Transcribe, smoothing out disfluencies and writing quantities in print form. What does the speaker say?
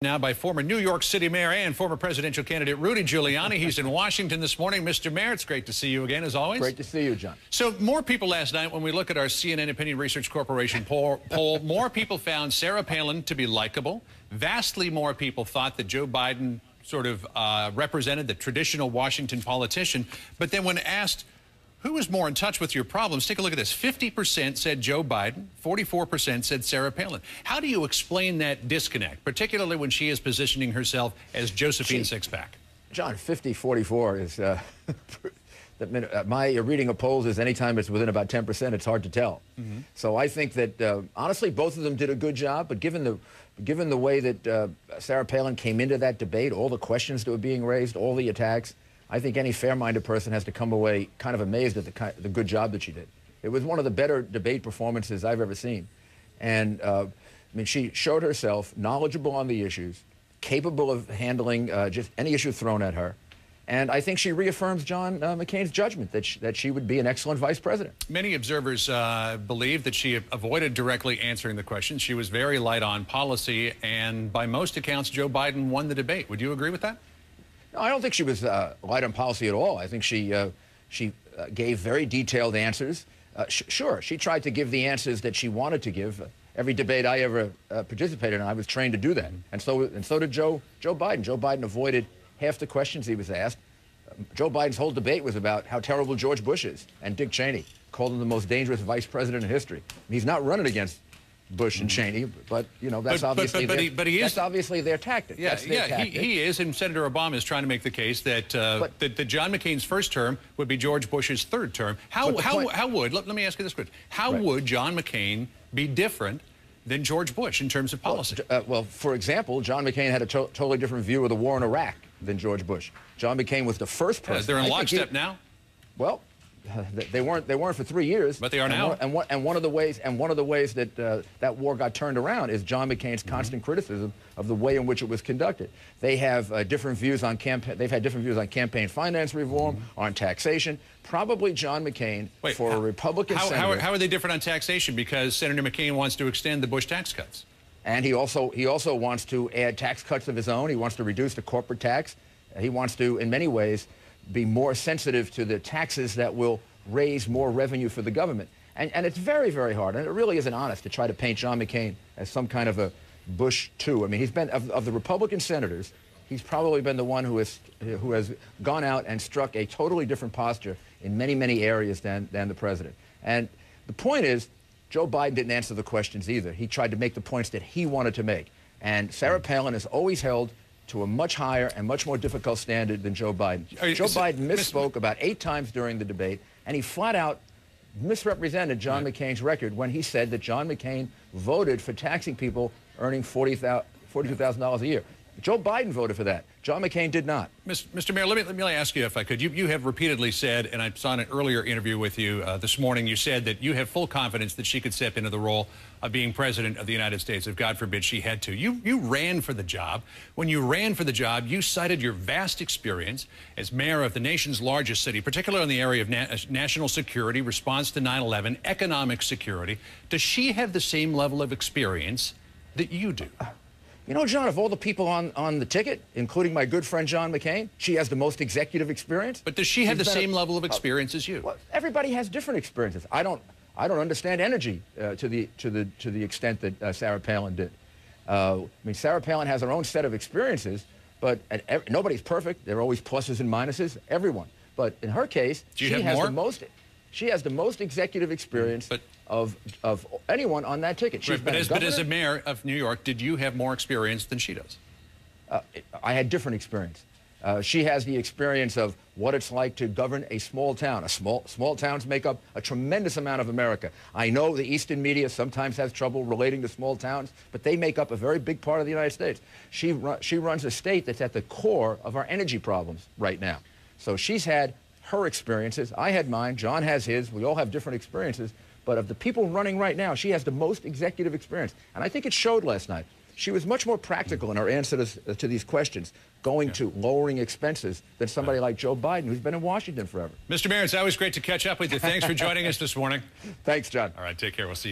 Now by former New York City Mayor and former presidential candidate Rudy Giuliani. He's in Washington this morning. Mr. Mayor, it's great to see you again, as always. Great to see you, John. So more people last night, when we look at our CNN Opinion Research Corporation poll, more people found Sarah Palin to be likable. Vastly more people thought that Joe Biden sort of represented the traditional Washington politician. But then when asked, who was more in touch with your problems? Take a look at this. 50% said Joe Biden, 44% said Sarah Palin. How do you explain that disconnect, particularly when she is positioning herself as Josephine Sixpack? John, 50-44 is... my reading of polls is anytime it's within about 10%, it's hard to tell. So I think that, honestly, both of them did a good job, but given the way that Sarah Palin came into that debate, all the questions that were being raised, all the attacks, I think any fair-minded person has to come away kind of amazed at the good job that she did. It was one of the better debate performances I've ever seen. And, I mean, she showed herself knowledgeable on the issues, capable of handling just any issue thrown at her. And I think she reaffirms John McCain's judgment that she would be an excellent vice president. Many observers believe that she avoided directly answering the questions. She was very light on policy, and by most accounts, Joe Biden won the debate. Would you agree with that? No, I don't think she was light on policy at all. I think she gave very detailed answers. Sure, she tried to give the answers that she wanted to give. Every debate I ever participated in, I was trained to do that. And so did Joe Biden. Joe Biden avoided half the questions he was asked. Joe Biden's whole debate was about how terrible George Bush is, and Dick Cheney called him the most dangerous vice president in history. And he's not running against Bush and Cheney, but you know that's obviously their tactic. Yeah, he is, and Senator Obama is trying to make the case that that John McCain's first term would be George Bush's third term. How would let me ask you this question: How would John McCain be different than George Bush in terms of policy? Well, for example, John McCain had a totally different view of the war in Iraq than George Bush. John McCain was the first person. They're in lockstep now. Well, they weren't for 3 years, but they are now. And one of the ways that that war got turned around is John McCain's constant criticism of the way in which it was conducted. They have different views on They've had different views on campaign finance reform, on taxation. Probably John McCain, for a Republican senator. How are they different on taxation? Because Senator McCain wants to extend the Bush tax cuts, and he also wants to add tax cuts of his own. He wants to reduce the corporate tax. He wants to, in many ways, be more sensitive to the taxes that will raise more revenue for the government. And it's very, very hard, and it really isn't honest to try to paint John McCain as some kind of a Bush II. I mean, he's been, of the Republican senators, he's probably been the one who has gone out and struck a totally different posture in many, many areas than the president. And the point is, Joe Biden didn't answer the questions either. He tried to make the points that he wanted to make. And Sarah Palin has always held to a much higher and much more difficult standard than Joe Biden. Joe Biden misspoke about 8 times during the debate, and he flat out misrepresented John McCain's record when he said that John McCain voted for taxing people earning $42,000 a year. Joe Biden voted for that. John McCain did not. Mr. Mayor, let me ask you if I could. You have repeatedly said, and I saw in an earlier interview with you this morning, you said that you have full confidence that she could step into the role of being president of the United States if, God forbid, she had to. You ran for the job. When you ran for the job, you cited your vast experience as mayor of the nation's largest city, particularly in the area of national security, response to 9/11, economic security. Does she have the same level of experience that you do? You know, John, of all the people on the ticket, including my good friend John McCain, she has the most executive experience. But does she have the same level of experience as you? Well, everybody has different experiences. I don't understand energy to the extent that Sarah Palin did. I mean, Sarah Palin has her own set of experiences, but nobody's perfect. There are always pluses and minuses. Everyone. But in her case, she has the most executive experience of anyone on that ticket. But as a mayor of New York, did you have more experience than she does? I had different experience. She has the experience of what it's like to govern a small town. Small towns make up a tremendous amount of America. I know the Eastern media sometimes has trouble relating to small towns, but they make up a very big part of the United States. She runs a state that's at the core of our energy problems right now. So she's had her experiences. I had mine. John has his. We all have different experiences. But of the people running right now, she has the most executive experience. And I think it showed last night. She was much more practical in her answer to these questions, going to lowering expenses than somebody like Joe Biden, who's been in Washington forever. Mr. Mayor, it's always great to catch up with you. Thanks for joining us this morning. Thanks, John. All right, take care. We'll see you.